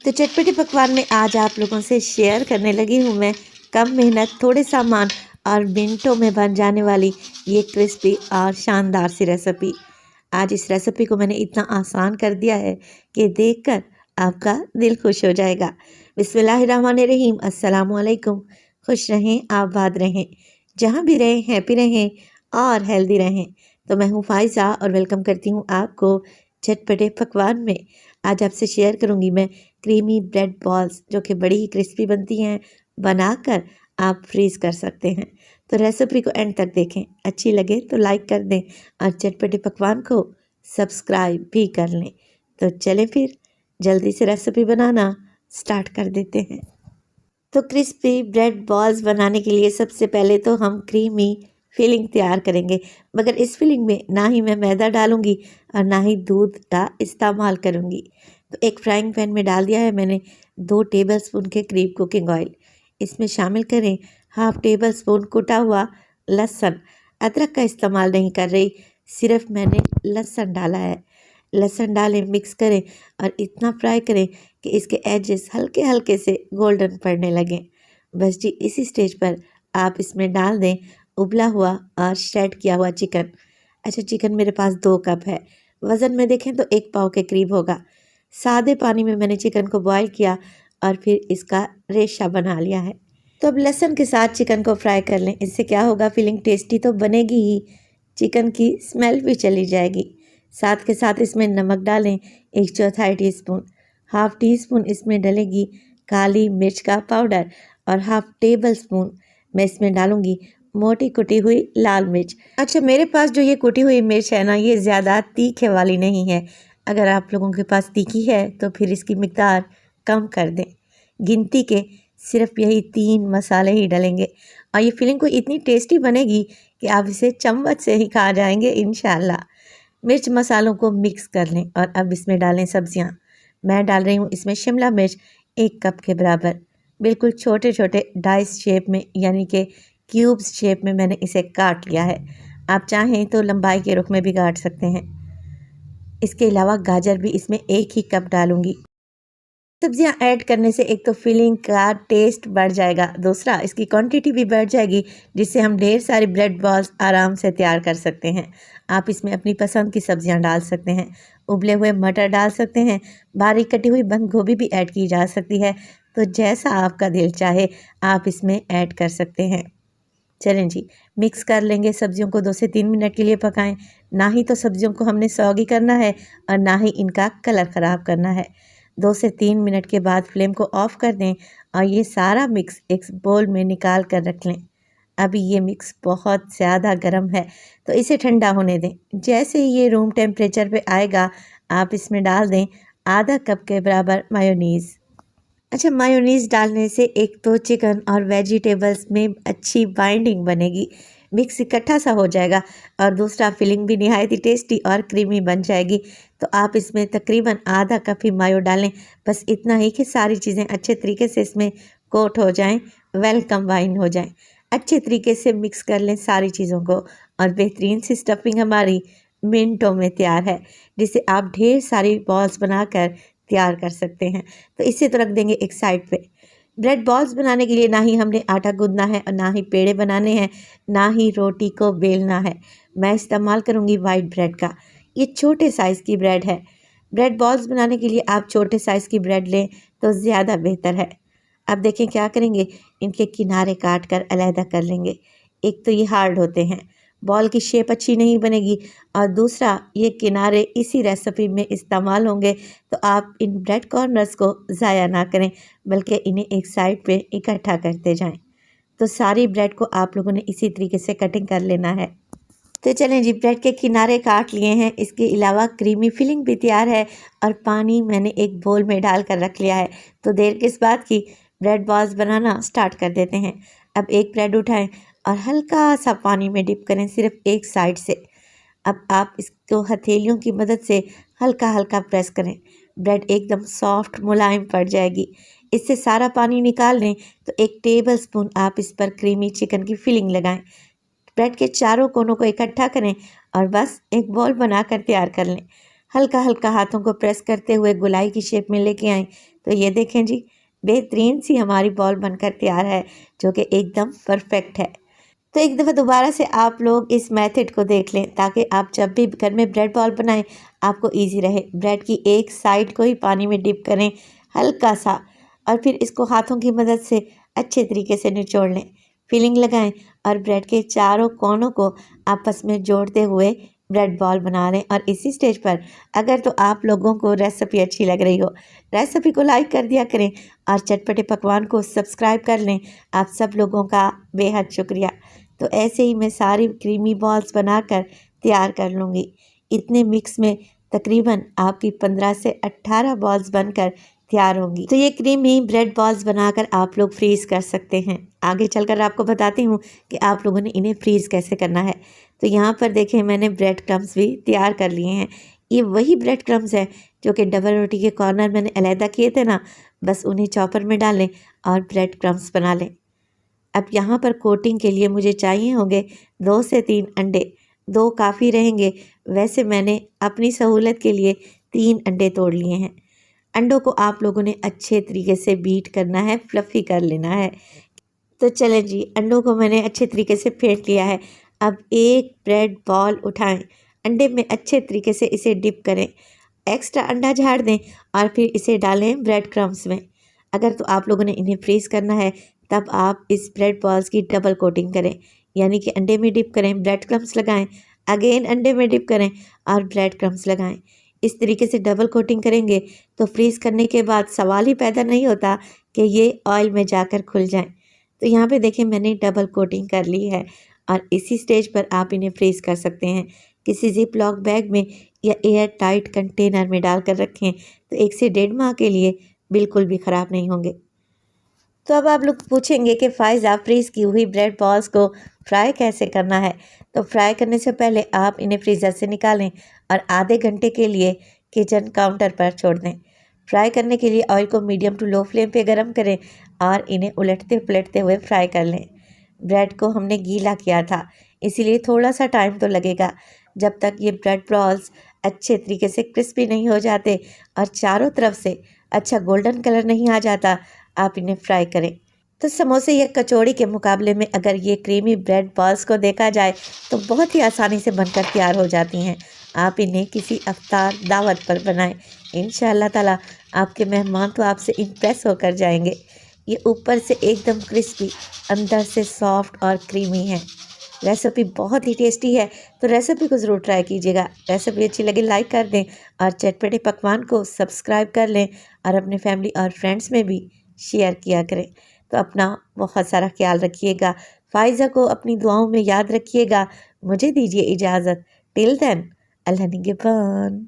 तो चटपटे पकवान में आज आप लोगों से शेयर करने लगी हूँ मैं कम मेहनत थोड़े सामान और मिनटों में बन जाने वाली ये क्रिस्पी और शानदार सी रेसिपी। आज इस रेसिपी को मैंने इतना आसान कर दिया है कि देखकर आपका दिल खुश हो जाएगा। बिस्मिल्लाहिर्रहमानिर्रहीम, अस्सलामु अलैकुम। खुश रहें, आबाद रहें, जहाँ भी रहें हैप्पी रहें और हेल्दी रहें। तो मैं हूँ फ़ाइज़ा और वेलकम करती हूँ आपको चटपटे पकवान में। आज आपसे शेयर करूँगी मैं क्रीमी ब्रेड बॉल्स जो कि बड़ी ही क्रिस्पी बनती हैं, बनाकर आप फ्रीज़ कर सकते हैं। तो रेसिपी को एंड तक देखें, अच्छी लगे तो लाइक कर दें और चटपटे पकवान को सब्सक्राइब भी कर लें। तो चलें फिर जल्दी से रेसिपी बनाना स्टार्ट कर देते हैं। तो क्रिस्पी ब्रेड बॉल्स बनाने के लिए सबसे पहले तो हम क्रीमी फिलिंग तैयार करेंगे, मगर इस फिलिंग में ना ही मैं मैदा डालूंगी और ना ही दूध का इस्तेमाल करूंगी। तो एक फ्राइंग पैन में डाल दिया है मैंने 2 टेबलस्पून के करीब कुकिंग ऑयल। इसमें शामिल करें हाफ टेबल स्पून कुटा हुआ लहसुन। अदरक का इस्तेमाल नहीं कर रही, सिर्फ मैंने लहसुन डाला है। लहसुन डालें, मिक्स करें और इतना फ्राई करें कि इसके एजेस हल्के हल्के से गोल्डन पड़ने लगें। बस जी इसी स्टेज पर आप इसमें डाल दें उबला हुआ और श्रेड किया हुआ चिकन। अच्छा, चिकन मेरे पास 2 कप है, वज़न में देखें तो 1 पाव के करीब होगा। सादे पानी में मैंने चिकन को बॉईल किया और फिर इसका रेशा बना लिया है। तो अब लहसुन के साथ चिकन को फ्राई कर लें। इससे क्या होगा, फीलिंग टेस्टी तो बनेगी ही, चिकन की स्मेल भी चली जाएगी। साथ के साथ इसमें नमक डालें 1/4 टीस्पून। हाफ टी स्पून इसमें डलेगी काली मिर्च का पाउडर और हाफ टेबल स्पून मैं इसमें डालूंगी मोटी कुटी हुई लाल मिर्च। अच्छा, मेरे पास जो ये कुटी हुई मिर्च है ना, ये ज़्यादा तीखे वाली नहीं है। अगर आप लोगों के पास तीखी है तो फिर इसकी मिकदार कम कर दें। गिनती के सिर्फ यही 3 मसाले ही डलेंगे और ये फिलिंग को इतनी टेस्टी बनेगी कि आप इसे चम्मच से ही खा जाएंगे इंशाल्लाह। मिर्च मसालों को मिक्स कर लें और अब इसमें डालें सब्जियां। मैं डाल रही हूँ इसमें शिमला मिर्च 1 कप के बराबर, बिल्कुल छोटे छोटे डाइस शेप में, यानी कि क्यूब्स शेप में मैंने इसे काट लिया है। आप चाहें तो लंबाई के रुख में भी काट सकते हैं। इसके अलावा गाजर भी इसमें 1 ही कप डालूंगी। सब्जियां ऐड करने से एक तो फिलिंग का टेस्ट बढ़ जाएगा, दूसरा इसकी क्वांटिटी भी बढ़ जाएगी, जिससे हम ढेर सारी ब्रेड बॉल्स आराम से तैयार कर सकते हैं। आप इसमें अपनी पसंद की सब्जियां डाल सकते हैं, उबले हुए मटर डाल सकते हैं, बारीक कटी हुई बंद गोभी भी ऐड की जा सकती है। तो जैसा आपका दिल चाहे आप इसमें ऐड कर सकते हैं। चलें जी, मिक्स कर लेंगे। सब्जियों को 2 से 3 मिनट के लिए पकाएं। ना ही तो सब्जियों को हमने सौगी करना है और ना ही इनका कलर ख़राब करना है। 2 से 3 मिनट के बाद फ्लेम को ऑफ कर दें और ये सारा मिक्स एक बोल में निकाल कर रख लें। अभी ये मिक्स बहुत ज़्यादा गर्म है तो इसे ठंडा होने दें। जैसे ही ये रूम टेम्परेचर पे आएगा आप इसमें डाल दें आधा कप के बराबर मायोनीज़। अच्छा, मायोनीज़ डालने से एक तो चिकन और वेजिटेबल्स में अच्छी बाइंडिंग बनेगी, मिक्स इकट्ठा सा हो जाएगा और दूसरा फिलिंग भी निहायत ही टेस्टी और क्रीमी बन जाएगी। तो आप इसमें तकरीबन आधा कप ही मायो डालें, बस इतना ही कि सारी चीज़ें अच्छे तरीके से इसमें कोट हो जाएं, वेल कंबाइन हो जाएं। अच्छे तरीके से मिक्स कर लें सारी चीज़ों को और बेहतरीन सी स्टफिंग हमारी मिनटों में तैयार है, जिसे आप ढेर सारी बॉल्स बनाकर तैयार कर सकते हैं। तो इसे तो रख देंगे एक साइड पे। ब्रेड बॉल्स बनाने के लिए ना ही हमने आटा गूंदना है और ना ही पेड़े बनाने हैं, ना ही रोटी को बेलना है। मैं इस्तेमाल करूंगी वाइट ब्रेड का। ये छोटे साइज़ की ब्रेड है। ब्रेड बॉल्स बनाने के लिए आप छोटे साइज़ की ब्रेड लें तो ज़्यादा बेहतर है। अब देखें क्या करेंगे, इनके किनारे काट कर अलहदा कर लेंगे। एक तो ये हार्ड होते हैं, बॉल की शेप अच्छी नहीं बनेगी, और दूसरा ये किनारे इसी रेसिपी में इस्तेमाल होंगे। तो आप इन ब्रेड कॉर्नर्स को ज़ाया ना करें, बल्कि इन्हें एक साइड पे इकट्ठा करते जाएं। तो सारी ब्रेड को आप लोगों ने इसी तरीके से कटिंग कर लेना है। तो चलें जी, ब्रेड के किनारे काट लिए हैं। इसके अलावा क्रीमी फिलिंग भी तैयार है और पानी मैंने एक बोल में डाल कर रख लिया है। तो देर किस बात की, ब्रेड बॉल्स बनाना स्टार्ट कर देते हैं। अब एक ब्रेड उठाएं और हल्का सा पानी में डिप करें, सिर्फ एक साइड से। अब आप इसको हथेलियों की मदद से हल्का हल्का प्रेस करें, ब्रेड एकदम सॉफ्ट मुलायम पड़ जाएगी। इससे सारा पानी निकाल लें। तो 1 टेबल स्पून आप इस पर क्रीमी चिकन की फिलिंग लगाएं। ब्रेड के चारों कोनों को इकट्ठा करें और बस एक बॉल बनाकर तैयार कर लें। हल्का हल्का हाथों को प्रेस करते हुए गोलाई की शेप में लेके आएं तो ये देखें जी, बेहतरीन सी हमारी बॉल बनकर तैयार है, जो कि एकदम परफेक्ट है। तो एक दफ़ा दोबारा से आप लोग इस मेथड को देख लें, ताकि आप जब भी घर में ब्रेड बॉल बनाएं आपको इजी रहे। ब्रेड की एक साइड को ही पानी में डिप करें हल्का सा, और फिर इसको हाथों की मदद से अच्छे तरीके से निचोड़ लें, फिलिंग लगाएं और ब्रेड के चारों कोनों को आपस में जोड़ते हुए ब्रेड बॉल बना लें। और इसी स्टेज पर अगर तो आप लोगों को रेसिपी अच्छी लग रही हो, रेसिपी को लाइक कर दिया करें और चटपटे पकवान को सब्सक्राइब कर लें। आप सब लोगों का बेहद शुक्रिया। तो ऐसे ही मैं सारी क्रीमी बॉल्स बनाकर तैयार कर लूँगी। इतने मिक्स में तकरीबन आपकी 15 से 18 बॉल्स बनकर तैयार होंगी। तो ये क्रीमी ब्रेड बॉल्स बनाकर आप लोग फ्रीज़ कर सकते हैं। आगे चलकर आपको बताती हूँ कि आप लोगों ने इन्हें फ्रीज़ कैसे करना है। तो यहाँ पर देखें, मैंने ब्रेड क्रम्स भी तैयार कर लिए हैं। ये वही ब्रेड क्रम्स हैं जो कि डबल रोटी के कॉर्नर मैंने अलहदा किए थे ना, बस उन्हें चॉपर में डालें और ब्रेड क्रम्स बना लें। अब यहाँ पर कोटिंग के लिए मुझे चाहिए होंगे 2 से 3 अंडे। 2 काफ़ी रहेंगे, वैसे मैंने अपनी सहूलत के लिए 3 अंडे तोड़ लिए हैं। अंडों को आप लोगों ने अच्छे तरीके से बीट करना है, फ्लफ़ी कर लेना है। तो चलें जी, अंडों को मैंने अच्छे तरीके से फेंट लिया है। अब एक ब्रेड बॉल उठाएं, अंडे में अच्छे तरीके से इसे डिप करें, एक्स्ट्रा अंडा झाड़ दें और फिर इसे डालें ब्रेड क्रम्स में। अगर तो आप लोगों ने इन्हें फ्रीज़ करना है, तब आप इस ब्रेड बॉल्स की डबल कोटिंग करें, यानी कि अंडे में डिप करें, ब्रेड क्रम्स लगाएं, अगेन अंडे में डिप करें और ब्रेड क्रम्स लगाएं। इस तरीके से डबल कोटिंग करेंगे तो फ्रीज़ करने के बाद सवाल ही पैदा नहीं होता कि ये ऑयल में जाकर खुल जाएं। तो यहाँ पे देखें, मैंने डबल कोटिंग कर ली है और इसी स्टेज पर आप इन्हें फ्रीज़ कर सकते हैं। किसी जिप लॉक बैग में या एयर टाइट कंटेनर में डालकर रखें, तो 1 से 1.5 माह के लिए बिल्कुल भी ख़राब नहीं होंगे। तो अब आप लोग पूछेंगे कि फ़ाइज़ा, फ्रीज़ की हुई ब्रेड बॉल्स को फ्राई कैसे करना है। तो फ्राई करने से पहले आप इन्हें फ्रीज़र से निकालें और आधे घंटे के लिए किचन काउंटर पर छोड़ दें। फ्राई करने के लिए ऑयल को मीडियम टू लो फ्लेम पे गरम करें और इन्हें उलटते पलटते हुए फ्राई कर लें। ब्रेड को हमने गीला किया था, इसीलिए थोड़ा सा टाइम तो लगेगा। जब तक ये ब्रेड बॉल्स अच्छे तरीके से क्रिस्पी नहीं हो जाते और चारों तरफ से अच्छा गोल्डन कलर नहीं आ जाता, आप इन्हें फ्राई करें। तो समोसे या कचौड़ी के मुकाबले में अगर ये क्रीमी ब्रेड बॉल्स को देखा जाए तो बहुत ही आसानी से बनकर तैयार हो जाती हैं। आप इन्हें किसी अफ्तार दावत पर बनाएं, इंशाअल्लाह ताला आपके मेहमान तो आपसे इम्प्रेस होकर जाएंगे। ये ऊपर से एकदम क्रिस्पी, अंदर से सॉफ्ट और क्रीमी है। रेसिपी बहुत ही टेस्टी है, तो रेसिपी को ज़रूर ट्राई कीजिएगा। रेसिपी अच्छी लगे लाइक कर दें और चटपटे पकवान को सब्सक्राइब कर लें और अपने फैमिली और फ्रेंड्स में भी शेयर किया करें। तो अपना बहुत सारा ख्याल रखिएगा। फ़ाइज़ा को अपनी दुआओं में याद रखिएगा। मुझे दीजिए इजाज़त। टिल देन, अल्लाह निगहबान।